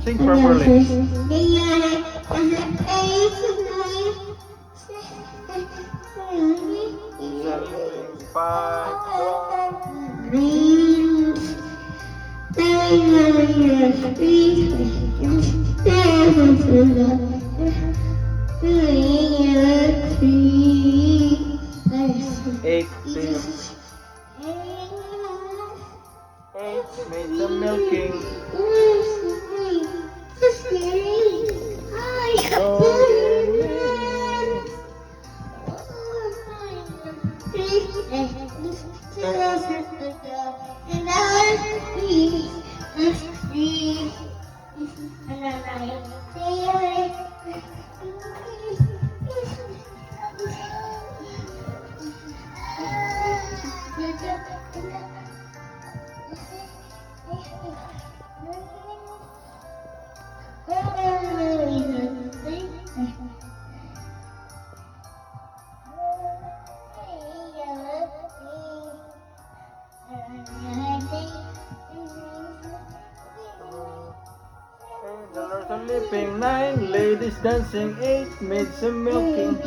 Sing properly. 8 made some milking. Dollars are leaping, 9 ladies dancing, 8 made some milking.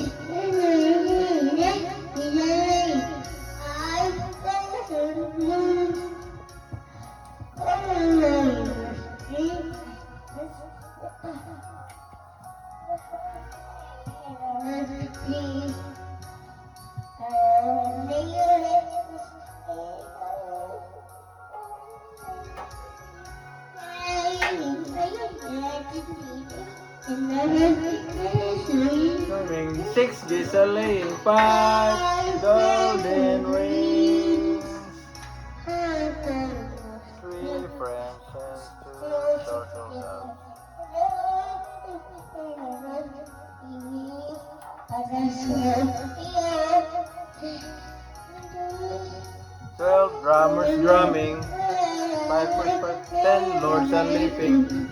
Swimming, 6 geese are laying, 5 golden rings, 3 friends and 2 turtle doves. 12 drummers drumming, 5 whispers, 10 lords are leaping.